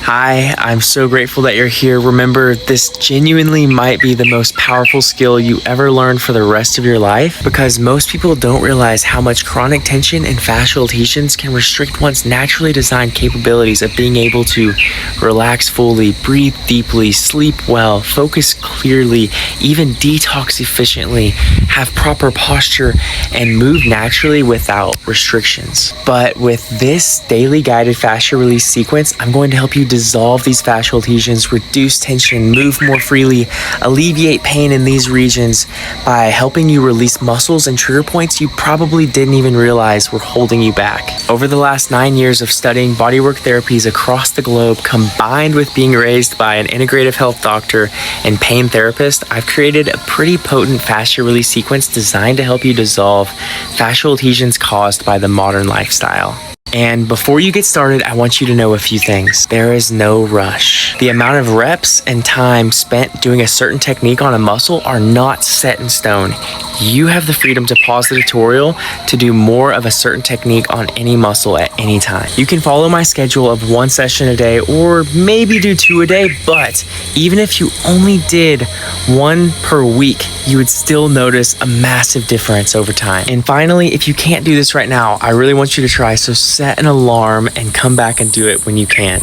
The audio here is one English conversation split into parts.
Hi, I'm so grateful that you're here. Remember, this genuinely might be the most powerful skill you ever learn for the rest of your life, because most people don't realize how much chronic tension and fascial adhesions can restrict one's naturally designed capabilities of being able to relax fully, breathe deeply, sleep well, focus clearly, even detox efficiently, have proper posture, and move naturally without restrictions. But with this daily guided fascia release sequence, I'm going to help you dissolve these fascial adhesions, reduce tension, move more freely, alleviate pain in these regions by helping you release muscles and trigger points you probably didn't even realize were holding you back. Over the last 9 years of studying bodywork therapies across the globe, combined with being raised by an integrative health doctor and pain therapist, I've created a pretty potent fascia release sequence designed to help you dissolve fascial adhesions caused by the modern lifestyle. And before you get started, I want you to know a few things. There is no rush. The amount of reps and time spent doing a certain technique on a muscle are not set in stone. You have the freedom to pause the tutorial to do more of a certain technique on any muscle at any time. You can follow my schedule of 1 session a day or maybe do 2 a day, but even if you only did 1 per week, you would still notice a massive difference over time. And finally, if you can't do this right now, I really want you to try, so set an alarm and come back and do it when you can.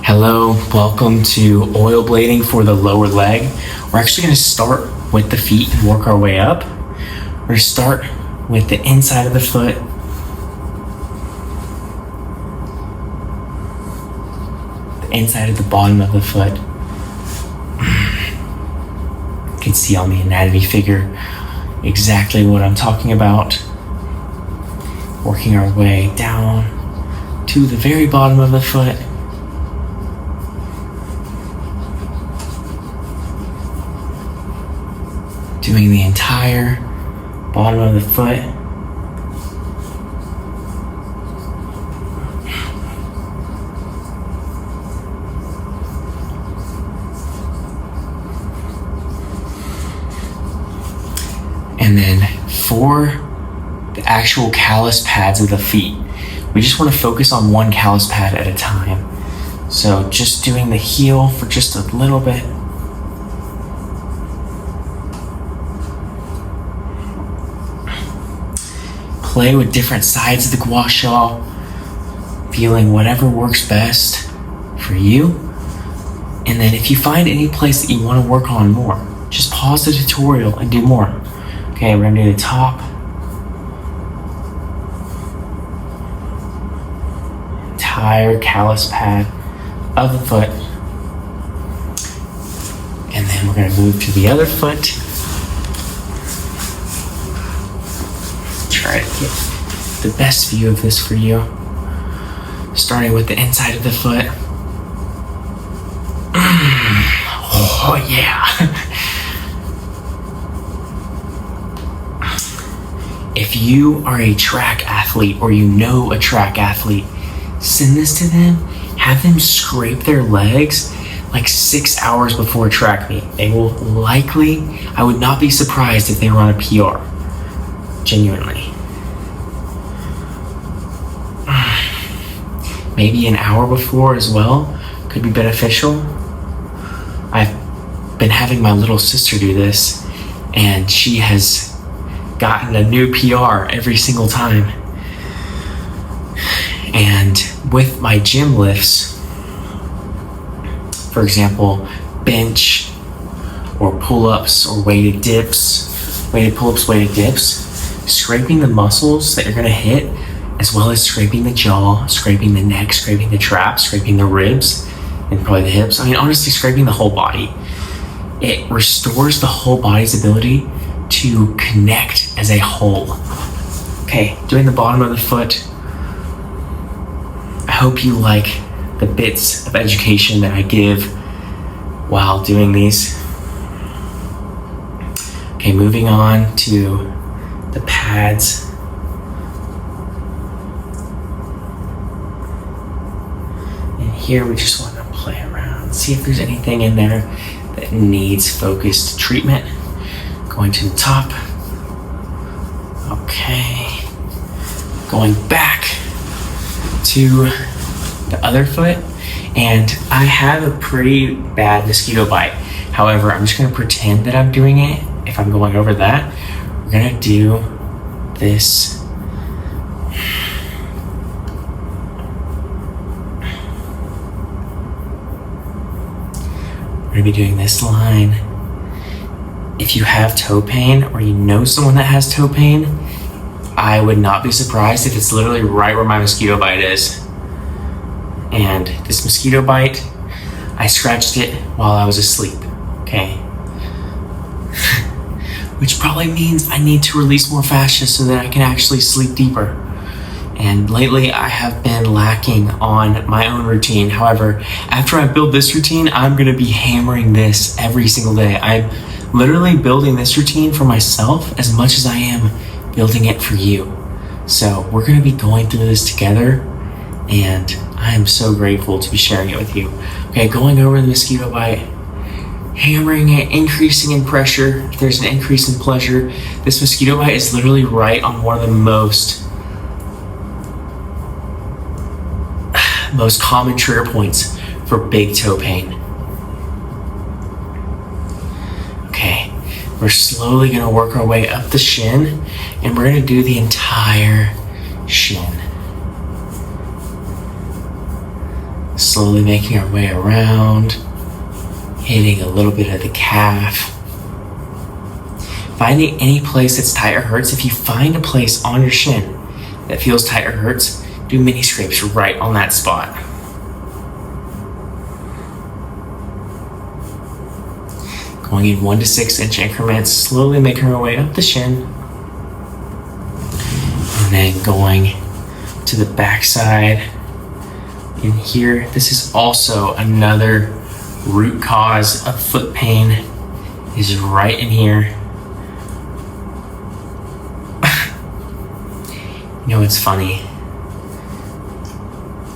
Hello, welcome to oil blading for the lower leg. We're actually going to start with the feet and work our way up. We're going to start with the inside of the foot, the inside of the bottom of the foot. You can see on the anatomy figure exactly what I'm talking about. Working our way down to the very bottom of the foot. Doing the entire bottom of the foot. And then for the actual callus pads of the feet, we just want to focus on one callus pad at a time. So just doing the heel for just a little bit. Play with different sides of the gua sha, feeling whatever works best for you. And then if you find any place that you want to work on more, just pause the tutorial and do more. Okay, we're gonna do the top, entire callus pad of the foot, and then we're going to move to the other foot. Try to get the best view of this for you, starting with the inside of the foot. Oh yeah. If you are a track athlete or you know a track athlete, send this to them, have them scrape their legs like 6 hours before a track meet. They will likely, I would not be surprised if they were on a PR, genuinely. Maybe an hour before as well could be beneficial. I've been having my little sister do this, and she has gotten a new PR every single time. And with my gym lifts, for example, bench or pull-ups or weighted pull-ups, weighted dips, scraping the muscles that you're gonna hit, as well as scraping the jaw, scraping the neck, scraping the traps, scraping the ribs, and probably the hips. I mean, honestly, scraping the whole body. It restores the whole body's ability to connect as a whole. Okay, doing the bottom of the foot. I hope you like the bits of education that I give while doing these. Okay, moving on to the pads. And here we just want to play around, see if there's anything in there that needs focused treatment. Going to the top. Okay. Going back to the other foot. And I have a pretty bad mosquito bite. However, I'm just gonna pretend that I'm doing it. If I'm going over that, we're gonna do this. We're gonna be doing this line. If you have toe pain or you know someone that has toe pain, I would not be surprised if it's literally right where my mosquito bite is. And this mosquito bite, I scratched it while I was asleep, okay? Which probably means I need to release more fascia so that I can actually sleep deeper. And lately I have been lacking on my own routine. However, after I build this routine, I'm gonna be hammering this every single day. I'm literally building this routine for myself as much as I am building it for you. So we're gonna be going through this together, and I am so grateful to be sharing it with you. Okay, going over the mosquito bite, hammering it, increasing in pressure. If there's an increase in pleasure, this mosquito bite is literally right on one of the most common trigger points for big toe pain. Okay, we're slowly gonna work our way up the shin, and we're gonna do the entire shin. Slowly making our way around, hitting a little bit of the calf. Finding any place that's tight or hurts. If you find a place on your shin that feels tight or hurts, do mini scrapes right on that spot. Going in 1 to 6 inch increments, slowly making our way up the shin. And then going to the backside. In here, this is also another root cause of foot pain, is right in here. You know, it's funny.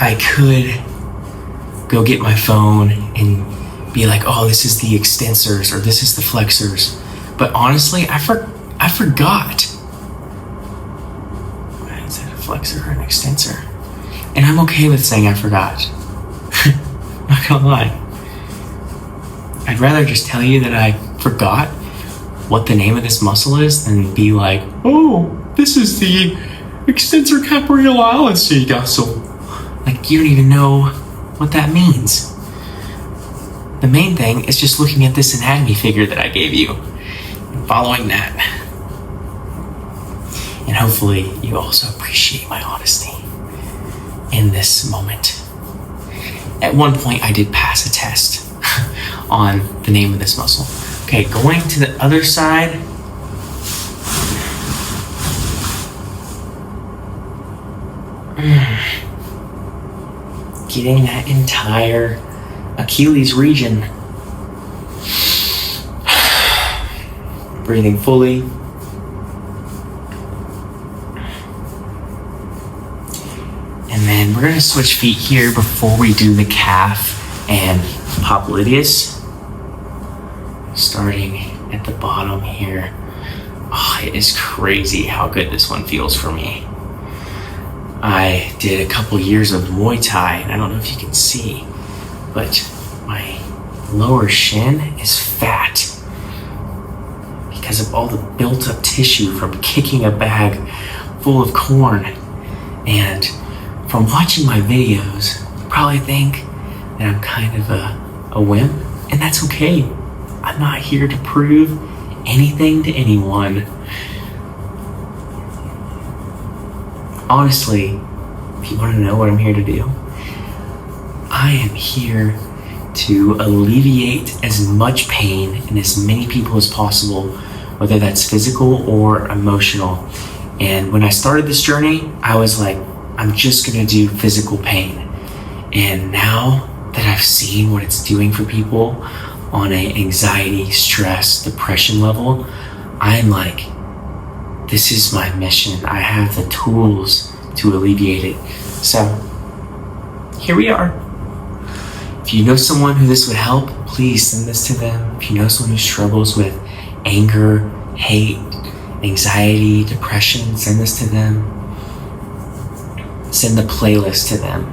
I could go get my phone and be like, oh, this is the extensors or this is the flexors. But honestly, I forgot. Is that a flexor or an extensor? And I'm okay with saying I forgot. Not gonna lie. I'd rather just tell you that I forgot what the name of this muscle is than be like, oh, this is the extensor capreolalis muscle. Like, you don't even know what that means. The main thing is just looking at this anatomy figure that I gave you and following that. And hopefully you also appreciate my honesty in this moment. At one point I did pass a test on the name of this muscle. Okay, going to the other side. Getting that entire Achilles region. Breathing fully. And then we're gonna switch feet here before we do the calf and popliteus. Starting at the bottom here. Oh, it is crazy how good this one feels for me. I did a couple years of Muay Thai, and I don't know if you can see, but my lower shin is fat because of all the built up tissue from kicking a bag full of corn. And from watching my videos, you probably think that I'm kind of a wimp, and that's okay. I'm not here to prove anything to anyone. Honestly, if you want to know what I'm here to do, I am here to alleviate as much pain in as many people as possible, whether that's physical or emotional. And when I started this journey, I was like, I'm just gonna do physical pain. And now that I've seen what it's doing for people on an anxiety, stress, depression level, I'm like, this is my mission. I have the tools to alleviate it. So here we are. If you know someone who this would help, please send this to them. If you know someone who struggles with anger, hate, anxiety, depression, send this to them. Send the playlist to them.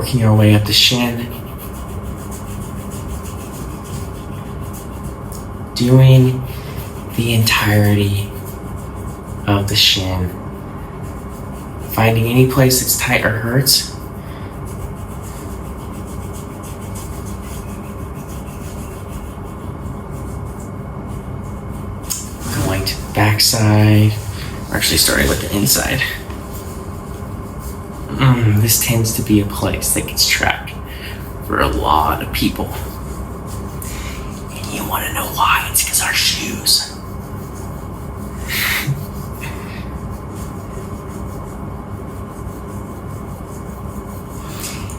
working our way up the shin. Doing the entirety of the shin. Finding any place that's tight or hurts. Going to the backside. We're actually starting with the inside. This tends to be a place that gets trapped for a lot of people. And you want to know why? It's because our shoes.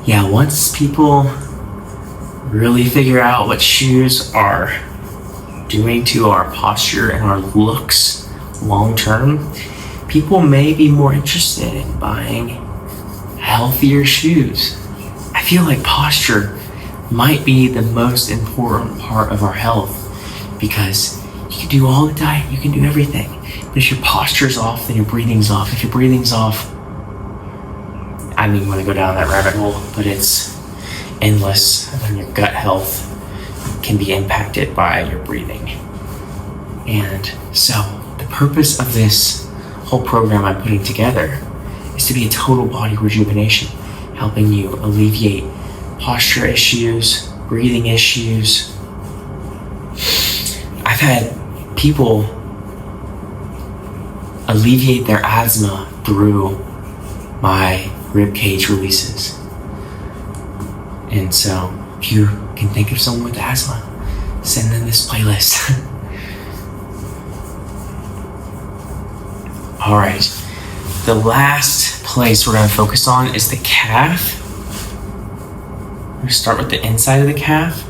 Yeah, once people really figure out what shoes are doing to our posture and our looks long term, people may be more interested in buying healthier shoes. I feel like posture might be the most important part of our health, because you can do all the diet, you can do everything, but if your posture's off, then your breathing's off. If your breathing's off, I don't even want to go down that rabbit hole, but it's endless, and your gut health can be impacted by your breathing. And so the purpose of this whole program I'm putting together is to be a total body rejuvenation, helping you alleviate posture issues, breathing issues. I've had people alleviate their asthma through my rib cage releases. And so if you can think of someone with asthma, send them this playlist. All right, the last place we're going to focus on is the calf. We're going to start with the inside of the calf.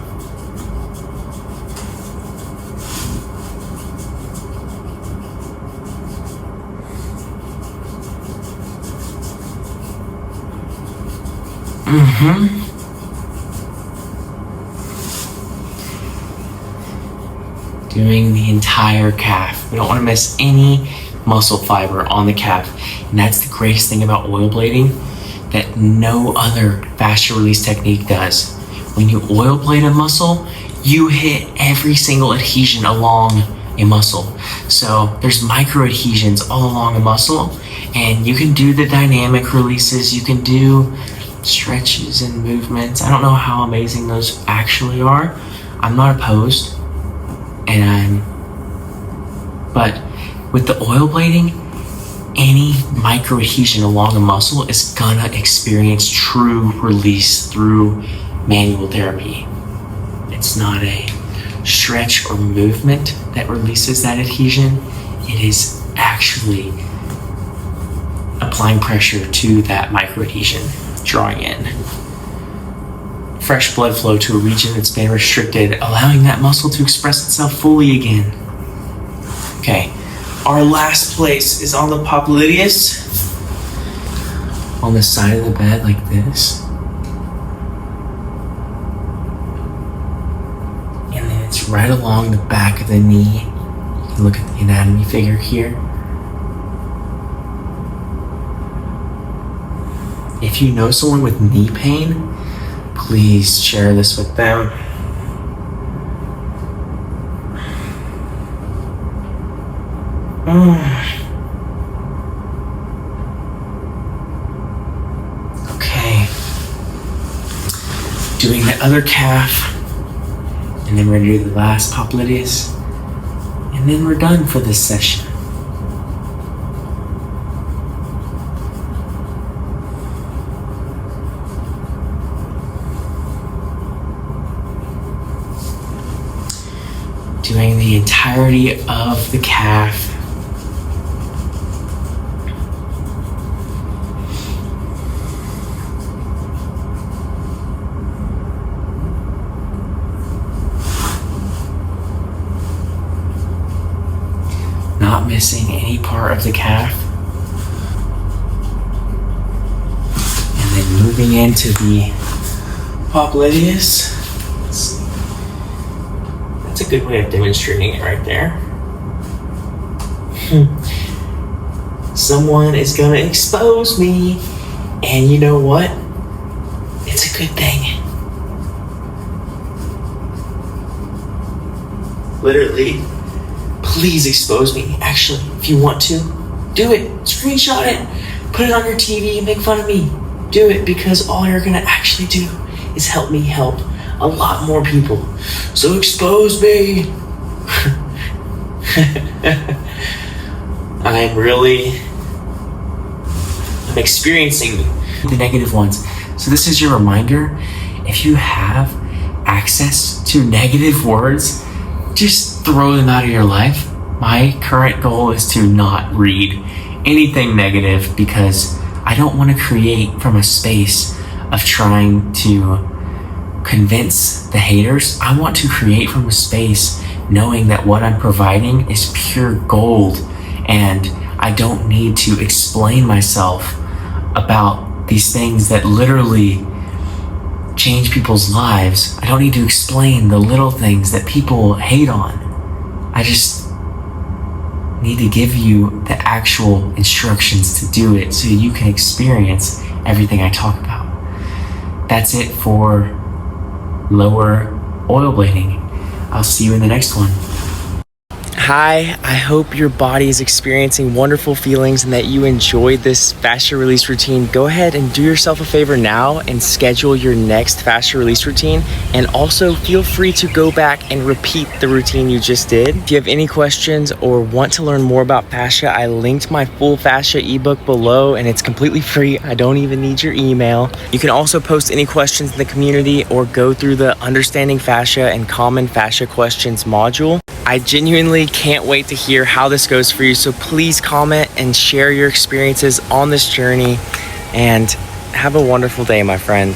Doing the entire calf. We don't want to miss any muscle fiber on the calf. And that's the greatest thing about oil blading that no other fascia release technique does. When you oil blade a muscle, you hit every single adhesion along a muscle. So there's micro adhesions all along a muscle, and you can do the dynamic releases, you can do stretches and movements. I don't know how amazing those actually are. I'm not opposed. But with the oil blading, any micro adhesion along a muscle is gonna experience true release through manual therapy. It's not a stretch or movement that releases that adhesion. It is actually applying pressure to that micro adhesion, drawing in fresh blood flow to a region that's been restricted, allowing that muscle to express itself fully again. Okay, our last place is on the popliteus, on the side of the bed like this. And then it's right along the back of the knee. You can look at the anatomy figure here. If you know someone with knee pain, please share this with them. Okay. Doing the other calf, and then we're gonna do the last popliteus, and then we're done for this session. Doing the entirety of the calf. Not missing any part of the calf. And then moving into the popliteus. That's a good way of demonstrating it right there. Someone is gonna expose me, and you know what? It's a good thing. Literally, please expose me. Actually, if you want to, do it. Screenshot it. Put it on your TV and make fun of me. Do it, because all you're gonna actually do is help me help a lot more people. So expose me. I'm experiencing the negative ones. So this is your reminder. If you have access to negative words, just throw them out of your life. My current goal is to not read anything negative, because I don't want to create from a space of trying to convince the haters. I want to create from a space knowing that what I'm providing is pure gold, and I don't need to explain myself about these things that literally change people's lives. I don't need to explain the little things that people hate on. I just need to give you the actual instructions to do it so you can experience everything I talk about. That's it for lower oil blading. I'll see you in the next one. Hi, I hope your body is experiencing wonderful feelings and that you enjoyed this fascia release routine. Go ahead and do yourself a favor now and schedule your next fascia release routine. And also feel free to go back and repeat the routine you just did. If you have any questions or want to learn more about fascia, I linked my full fascia ebook below, and it's completely free. I don't even need your email. You can also post any questions in the community or go through the Understanding Fascia and Common Fascia Questions module. I genuinely can't wait to hear how this goes for you, so please comment and share your experiences on this journey, and have a wonderful day, my friend.